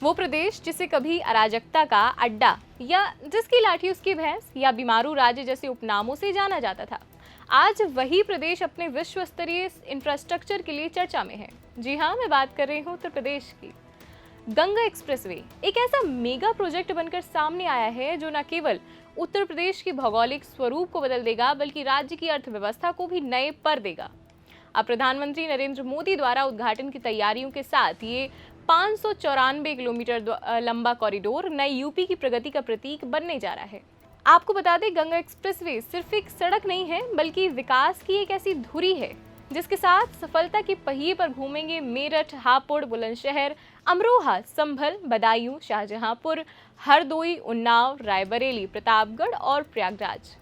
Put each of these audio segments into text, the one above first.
वो प्रदेश जिसे कभी अराजकता का अड्डा या जिसकी लाठी उसकी भैंस या बीमारू राज्य जैसे उपनामों से जाना जाता था, आज वही प्रदेश अपने विश्व स्तरीय इंफ्रास्ट्रक्चर के लिए चर्चा में है। जी हाँ, मैं बात कर रही हूँ उत्तर प्रदेश की। गंगा एक्सप्रेसवे एक ऐसा मेगा प्रोजेक्ट बनकर सामने आया है जो न केवल उत्तर प्रदेश के भौगोलिक स्वरूप को बदल देगा बल्कि राज्य की अर्थव्यवस्था को भी नए पर देगा। अब प्रधानमंत्री नरेंद्र मोदी द्वारा उद्घाटन की तैयारियों के साथ ये 594 किलोमीटर लंबा कॉरिडोर नए यूपी की प्रगति का प्रतीक बनने जा रहा है। आपको बता दें, गंगा एक्सप्रेसवे सिर्फ एक सड़क नहीं है बल्कि विकास की एक ऐसी धुरी है जिसके साथ सफलता के पहिए पर घूमेंगे मेरठ, हापुड़, बुलंदशहर, अमरोहा, संभल, बदायूं, शाहजहांपुर, हरदोई, उन्नाव, रायबरेली, प्रतापगढ़ और प्रयागराज।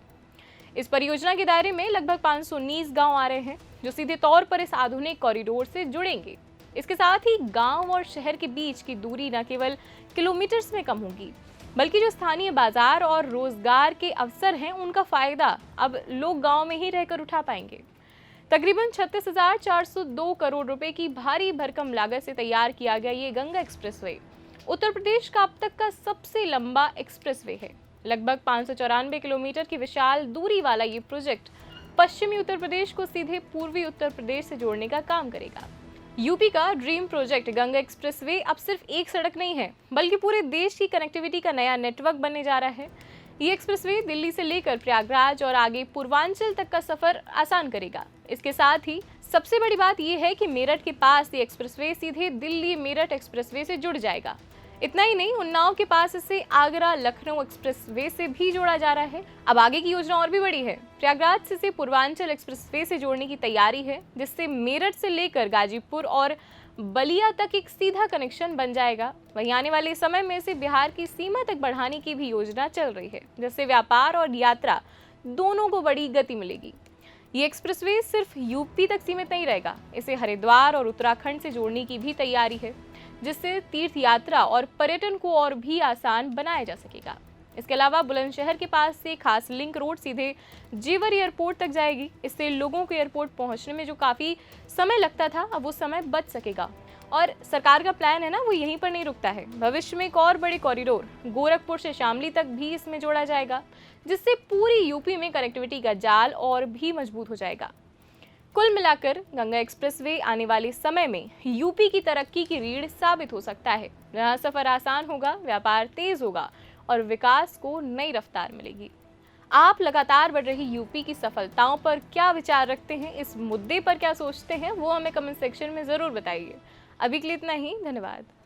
इस परियोजना के दायरे में लगभग 519 गांव आ रहे हैं जो सीधे तौर पर इस आधुनिक कॉरिडोर से जुड़ेंगे। इसके साथ ही गांव और शहर के बीच की दूरी न केवल किलोमीटर्स में कम होगी बल्कि जो स्थानीय बाजार और रोजगार के अवसर हैं उनका फायदा अब लोग गांव में ही रहकर उठा पाएंगे। तकरीबन 36,402 करोड़ रुपए की भारी भरकम लागत से तैयार किया गया ये गंगा एक्सप्रेसवे उत्तर प्रदेश का अब तक का सबसे लंबा एक्सप्रेसवे है। लगभग 594 किलोमीटर की विशाल दूरी वाला ये प्रोजेक्ट पश्चिमी उत्तर प्रदेश को सीधे पूर्वी उत्तर प्रदेश से जोड़ने का काम करेगा। यूपी का ड्रीम प्रोजेक्ट गंगा एक्सप्रेसवे अब सिर्फ एक सड़क नहीं है बल्कि पूरे देश की कनेक्टिविटी का नया नेटवर्क बनने जा रहा है। ये एक्सप्रेसवे दिल्ली से लेकर प्रयागराज और आगे पूर्वांचल तक का सफर आसान करेगा। इसके साथ ही सबसे बड़ी बात यह है कि मेरठ के पास ये एक्सप्रेसवे सीधे दिल्ली मेरठ एक्सप्रेसवे से जुड़ जाएगा। इतना ही नहीं, उन्नाव के पास इसे आगरा लखनऊ एक्सप्रेसवे से भी जोड़ा जा रहा है। अब आगे की योजना और भी बड़ी है। प्रयागराज से इसे पूर्वांचल एक्सप्रेसवे से जोड़ने की तैयारी है जिससे मेरठ से लेकर गाजीपुर और बलिया तक एक सीधा कनेक्शन बन जाएगा। वहीं आने वाले समय में इसे बिहार की सीमा तक बढ़ाने की भी योजना चल रही है जिससे व्यापार और यात्रा दोनों को बड़ी गति मिलेगी। ये एक्सप्रेसवे सिर्फ यूपी तक सीमित नहीं रहेगा, इसे हरिद्वार और उत्तराखंड से जोड़ने की भी तैयारी है जिससे तीर्थ यात्रा और पर्यटन को और भी आसान बनाया जा सकेगा। इसके अलावा बुलंदशहर के पास से खास लिंक रोड सीधे जेवर एयरपोर्ट तक जाएगी। इससे लोगों को एयरपोर्ट पहुंचने में जो काफ़ी समय लगता था अब वो समय बच सकेगा। और सरकार का प्लान है ना, वो यहीं पर नहीं रुकता है। भविष्य में एक और बड़े कॉरिडोर गोरखपुर से शामली तक भी इसमें जोड़ा जाएगा जिससे पूरी यूपी में कनेक्टिविटी का जाल और भी मजबूत हो जाएगा। कुल मिलाकर गंगा एक्सप्रेसवे आने वाले समय में यूपी की तरक्की की रीढ़ साबित हो सकता है, जहां सफर आसान होगा, व्यापार तेज होगा और विकास को नई रफ्तार मिलेगी। आप लगातार बढ़ रही यूपी की सफलताओं पर क्या विचार रखते हैं, इस मुद्दे पर क्या सोचते हैं, वो हमें कमेंट सेक्शन में ज़रूर बताइए। अभी के लिए इतना ही, धन्यवाद।